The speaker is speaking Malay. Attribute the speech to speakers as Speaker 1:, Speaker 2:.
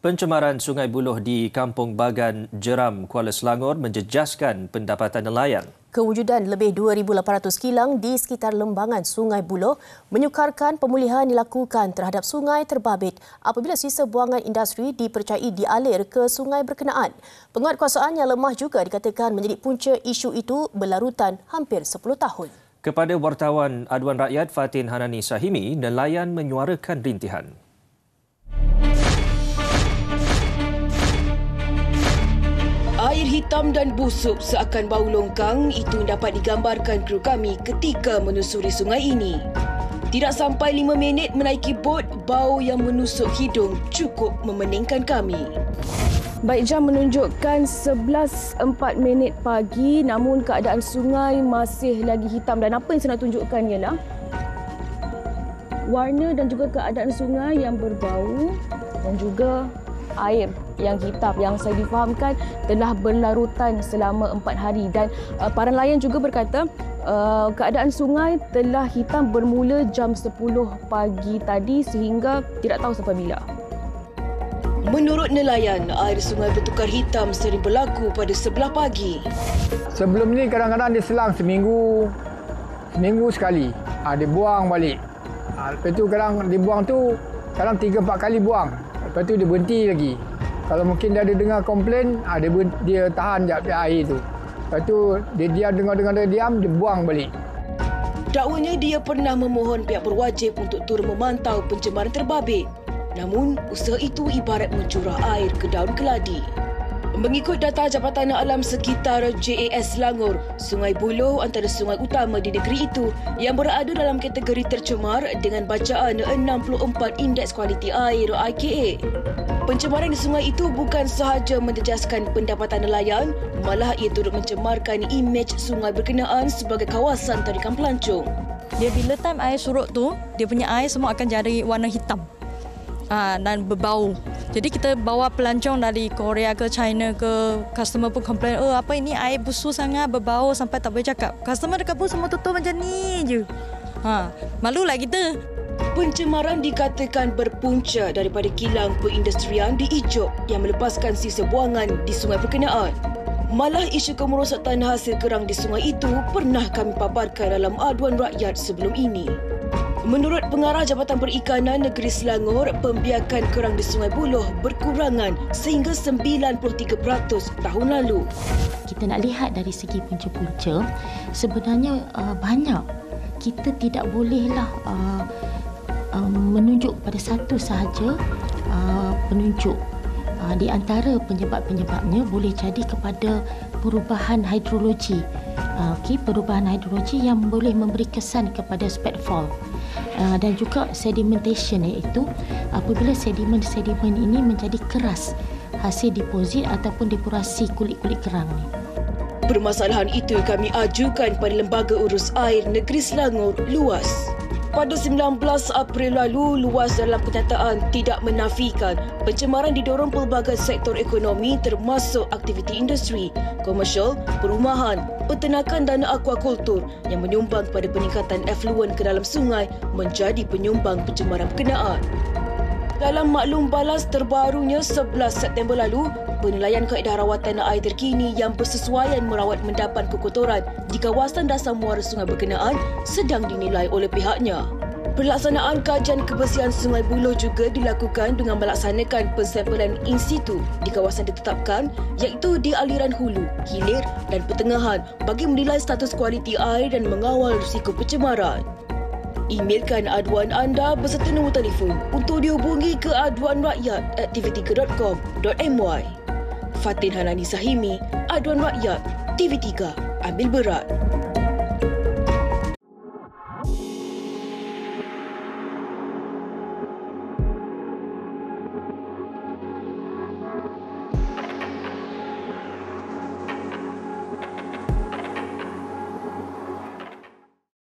Speaker 1: Pencemaran Sungai Buloh di Kampung Bagan, Jeram, Kuala Selangor menjejaskan pendapatan nelayan.
Speaker 2: Kewujudan lebih 2,800 kilang di sekitar lembangan Sungai Buloh menyukarkan pemulihan dilakukan terhadap sungai terbabit apabila sisa buangan industri dipercayai dialir ke sungai berkenaan. Penguatkuasaan yang lemah juga dikatakan menjadi punca isu itu berlarutan hampir 10 tahun.
Speaker 1: Kepada wartawan Aduan Rakyat Fatin Hanani Sahimi, nelayan menyuarakan rintihan.
Speaker 3: Air hitam dan busuk seakan bau longkang itu dapat digambarkan kru kami ketika menyusuri sungai ini. Tidak sampai 5 minit menaiki bot, bau yang menusuk hidung cukup memeningkan kami. Baik, jam menunjukkan 11.04 pagi namun keadaan sungai masih lagi hitam dan apa yang saya nak tunjukkan ialah warna dan juga keadaan sungai yang berbau dan juga air yang hitam yang saya difahamkan telah berlarutan selama 4 hari dan para nelayan juga berkata keadaan sungai telah hitam bermula jam 10 pagi tadi sehingga tidak tahu sampai bila. Menurut nelayan, air sungai bertukar hitam sering berlaku pada sebelah pagi.
Speaker 4: Sebelum ni kadang-kadang dia selang seminggu sekali. Dia buang balik. Lepas tu kadang dia buang tu kadang 3-4 kali buang. Lepas tu dia berhenti lagi. Kalau mungkin dia ada dengar komplain, dia tahan jap air tu. Lepas tu dia dengar dia diam, dia buang balik.
Speaker 3: Dakwanya dia pernah memohon pihak berwajib untuk turun memantau pencemaran terbabit. Namun, usaha itu ibarat mencurah air ke daun keladi. Mengikut data Jabatan Alam Sekitar JAS Selangor, Sungai Buloh antara sungai utama di negeri itu yang berada dalam kategori tercemar dengan bacaan 64 Indeks Kualiti Air IKA. Pencemaran di sungai itu bukan sahaja menjejaskan pendapatan nelayan, malah ia turut mencemarkan imej sungai berkenaan sebagai kawasan tarikan pelancong.
Speaker 5: Dia bila time air surut tu, dia punya air semua akan jadi warna hitam. Dan berbau. Jadi kita bawa pelancong dari Korea ke China ke, customer pun komplain, apa ini air busuk sangat, berbau sampai tak boleh cakap. Customer dekat pun semua tutup macam ni je. Malulah kita.
Speaker 3: Pencemaran dikatakan berpunca daripada kilang perindustrian di Ijok yang melepaskan sisa buangan di sungai berkenaan. Malah isu kemerosotan hasil kerang di sungai itu pernah kami paparkan dalam Aduan Rakyat sebelum ini. Menurut Pengarah Jabatan Perikanan Negeri Selangor, pembiakan kerang di Sungai Buloh berkurangan sehingga 93% tahun lalu.
Speaker 6: Kita nak lihat dari segi punca-punca, sebenarnya banyak. Kita tidak bolehlah menunjuk pada satu sahaja penunjuk. Di antara penyebab-penyebabnya boleh jadi kepada perubahan hidrologi. Perubahan hidrologi yang boleh memberi kesan kepada spatfall. Dan juga sedimentation, iaitu apabila sedimen ini menjadi keras hasil deposit ataupun depurasi kulit-kulit kerang ni.
Speaker 3: Permasalahan itu kami ajukan pada Lembaga Urus Air Negeri Selangor, LUAS. Pada 19 April lalu, LUAS dalam kenyataan tidak menafikan pencemaran didorong pelbagai sektor ekonomi termasuk aktiviti industri, komersial, perumahan, peternakan dan aquakultur yang menyumbang pada peningkatan efluen ke dalam sungai menjadi penyumbang pencemaran berkenaan. Dalam maklum balas terbarunya 11 September lalu, penilaian kaedah rawatan air terkini yang bersesuaian merawat mendapan kekotoran di kawasan dasar muara sungai berkenaan sedang dinilai oleh pihaknya. Pelaksanaan kajian kebersihan Sungai Buloh juga dilakukan dengan melaksanakan pensampelan in situ di kawasan ditetapkan iaitu di aliran hulu, hilir dan pertengahan bagi menilai status kualiti air dan mengawal risiko pencemaran. Emailkan aduan anda beserta nombor telefon untuk dihubungi ke aduanrakyat@tv3.com.my. Fatin Hanani Sahimi, Aduan Rakyat, TV3, ambil berat.